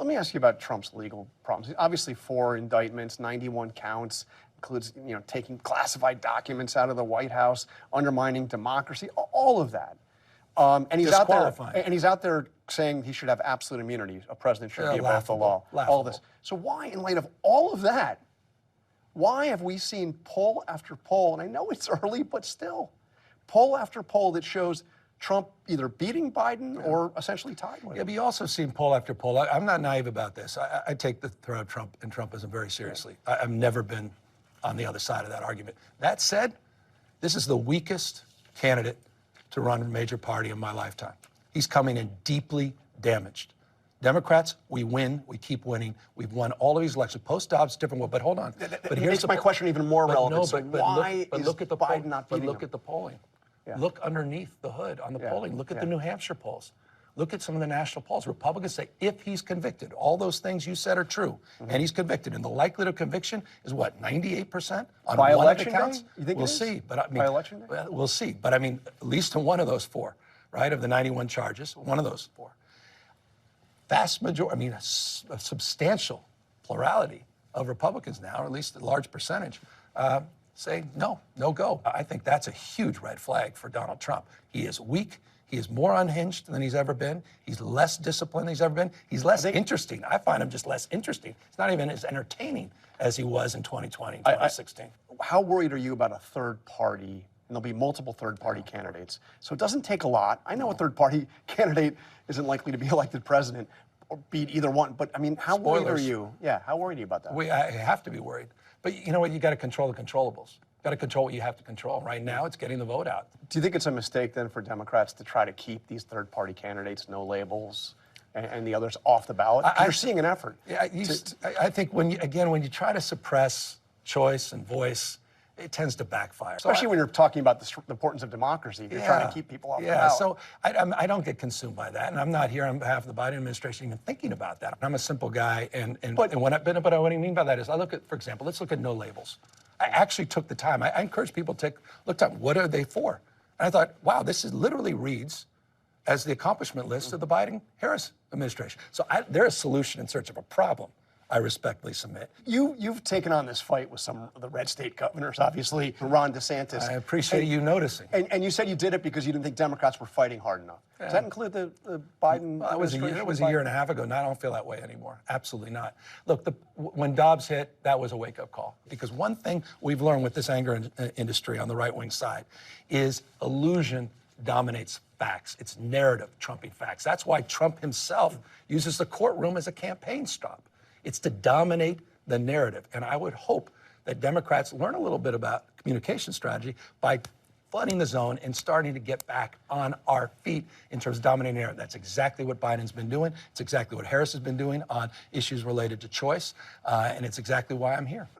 Let me ask you about Trump's legal problems. Obviously, 4 indictments, 91 counts, includes taking classified documents out of the White House, undermining democracy, all of that. And he's out there saying he should have absolute immunity. A president should be above the law. All this. So why, in light of all of that, why have we seen poll after poll, and I know it's early, but still, poll after poll that shows Trump either beating Biden or essentially tied with him? Yeah, but you also seen poll after poll. I'm not naive about this. I take the threat of Trump and Trumpism very seriously. I've never been on the other side of that argument. That said, this is the weakest candidate to run a major party in my lifetime. He's coming in deeply damaged. Democrats, we win, we keep winning. We've won all of these elections. Post-Dobbs, different one, but hold on. But here's my question even more relevant. Why is Biden not beating him? Look at the polling. Yeah. Look underneath the hood on the polling. Look at the New Hampshire polls. Look at some of the national polls. Republicans say if he's convicted, all those things you said are true, and he's convicted, and the likelihood of conviction is what, 98% on by one election of the counts? Day? You think we'll see, but I mean, by election day? Well, we'll see. But I mean, at least in one of those 4, right, of the 91 charges, one of those 4. Vast majority, I mean, a substantial plurality of Republicans now, or at least a large percentage, say no go. I think that's a huge red flag for Donald Trump. He is weak. He is more unhinged than he's ever been. He's less disciplined than he's ever been. He's less interesting. I find him just less interesting. He's not even as entertaining as he was in 2020 and 2016. How worried are you about a third party? And there'll be multiple third-party candidates. So it doesn't take a lot. I know a third-party candidate isn't likely to be elected president or beat either one. But, I mean, how worried are you? Yeah, how worried are you about that? I have to be worried. But you know what? You got to control the controllables. Got to control what you have to control. Right now, it's getting the vote out. Do you think it's a mistake then for Democrats to try to keep these third-party candidates, no labels, and the others off the ballot? You're seeing an effort. Yeah, I think when you try to suppress choice and voice, it tends to backfire. Especially when you're talking about the importance of democracy. You're trying to keep people off the ballot. So I don't get consumed by that, and I'm not here on behalf of the Biden administration even thinking about that. I'm a simple guy, but what I mean by that is I look at, for example, let's look at no labels. I actually took the time. I encourage people to look at what are they for? And I thought, wow, this is literally reads as the accomplishment list of the Biden-Harris administration. So they're a solution in search of a problem, I respectfully submit. You've taken on this fight with some of the red state governors, obviously, Ron DeSantis. I appreciate you noticing. And you said you did it because you didn't think Democrats were fighting hard enough. Does that include the Biden administration? It was a year and a half ago. Now I don't feel that way anymore. Absolutely not. Look, when Dobbs hit, that was a wake-up call. Because one thing we've learned with this anger industry on the right-wing side is illusion dominates facts. It's narrative trumping facts. That's why Trump himself uses the courtroom as a campaign stop. It's to dominate the narrative. And I would hope that Democrats learn a little bit about communication strategy by flooding the zone and starting to get back on our feet in terms of dominating narrative. That's exactly what Biden's been doing. It's exactly what Harris has been doing on issues related to choice. And it's exactly why I'm here.